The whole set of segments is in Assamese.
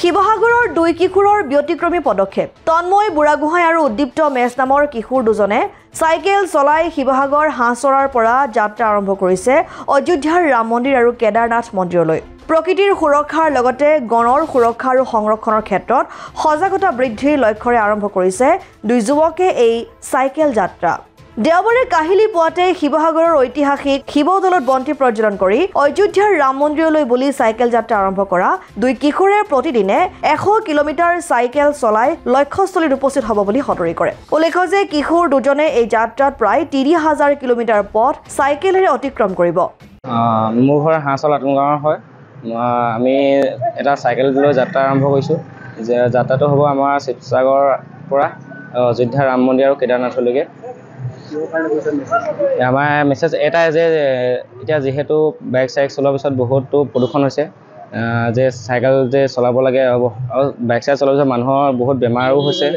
শিৱসাগৰৰ দুই কিশোৰৰ ব্যতিক্ৰমী পদক্ষেপ তন্ময় বুঢ়াগোহাঁই আৰু উদ্দীপ্ত মেছ নামৰ কিশোৰ দুজনে চাইকেল চলাই শিৱসাগৰ হাঁহচৰাৰ পৰা যাত্ৰা আৰম্ভ কৰিছে অযোধ্যাৰ ৰাম মন্দিৰ আৰু কেদাৰনাথ মন্দিৰলৈ প্ৰকৃতিৰ সুৰক্ষাৰ লগতে গণৰ সুৰক্ষা আৰু সংৰক্ষণৰ ক্ষেত্ৰত সজাগতা বৃদ্ধিৰ লক্ষ্যৰে আৰম্ভ কৰিছে দুই যুৱকে এই চাইকেল যাত্ৰা দেওবাৰে কাহিলি পুৱাতে শিৱসাগৰৰ ঐতিহাসিক শিৱদৌলত বন্তি প্ৰজ্বলন কৰি অযোধ্যাৰ ৰাম মন্দিৰলৈ বুলি চাইকেল যাত্ৰা আৰম্ভ কৰা দুই কিশোৰে প্ৰতিদিনে 100 কিলোমিটাৰ চাইকেল চলাই লক্ষ্যস্থলীত উপস্থিত হ'ব বুলি সতৰি কৰে উল্লেখ্য যে কিশোৰ দুজনে এই যাত্ৰাত প্ৰায় 30,000 কিলোমিটাৰ পথ চাইকেলেৰে অতিক্ৰম কৰিব মোৰ ঘৰ হাঁহচলা আত্মগাঁৱৰ হয় আমি এটা চাইকেল লৈ যাত্ৰা আৰম্ভ কৰিছোঁ যে যাত্ৰাটো হ'ব আমাৰ শিৱসাগৰৰ পৰা অযোধ্যা ৰাম মন্দিৰ আৰু কেদাৰনাথলৈকে আমাৰ মেছেজ এটাই যে এতিয়া যিহেতু বাইক চলোৱাৰ পিছত বহুতো প্ৰদূষণ হৈছে যে চাইকেল যে চলাব লাগে আৰু বাইক চলোৱাৰ পিছত মানুহৰ বহুত বেমাৰো হৈছে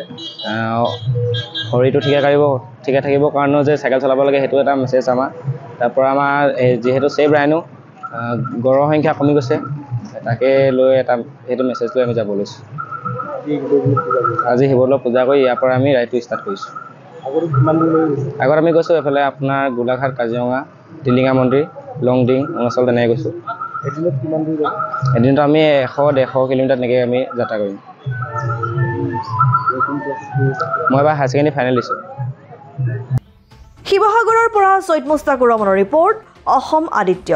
শৰীৰটো ঠিকে থাকিবৰ কাৰণেও যে চাইকেল চলাব লাগে সেইটো এটা মেছেজ আমাৰ তাৰপৰা আমাৰ যিহেতু ছেভ ৰাইনো গড়ৰ সংখ্যা কমি গৈছে তাকে লৈ এটা সেইটো মেছেজ লৈ আমি যাব লৈছোঁ আজি শিৱদৌলত পূজা কৰি ইয়াৰ পৰা আমি ৰাইডটো ষ্টাৰ্ট কৰিছোঁ আগত আমি গৈছোঁ এইফালে আপোনাৰ গোলাঘাট কাজিৰঙা টিলিঙা মন্দিৰ লংডিং অৰুণাচল তেনেকৈ গৈছোঁ এদিনতো আমি 100-150 কিলোমিটাৰ তেনেকৈ আমি যাত্ৰা কৰিম মই এবাৰ হায়াৰ ছেকেণ্ডেৰী ফাইনেল দিছোঁ শিৱসাগৰৰ পৰা চৈয়দ মুস্তাকুৰ ৰহমানৰ ৰিপৰ্ট অসম আদিত্য।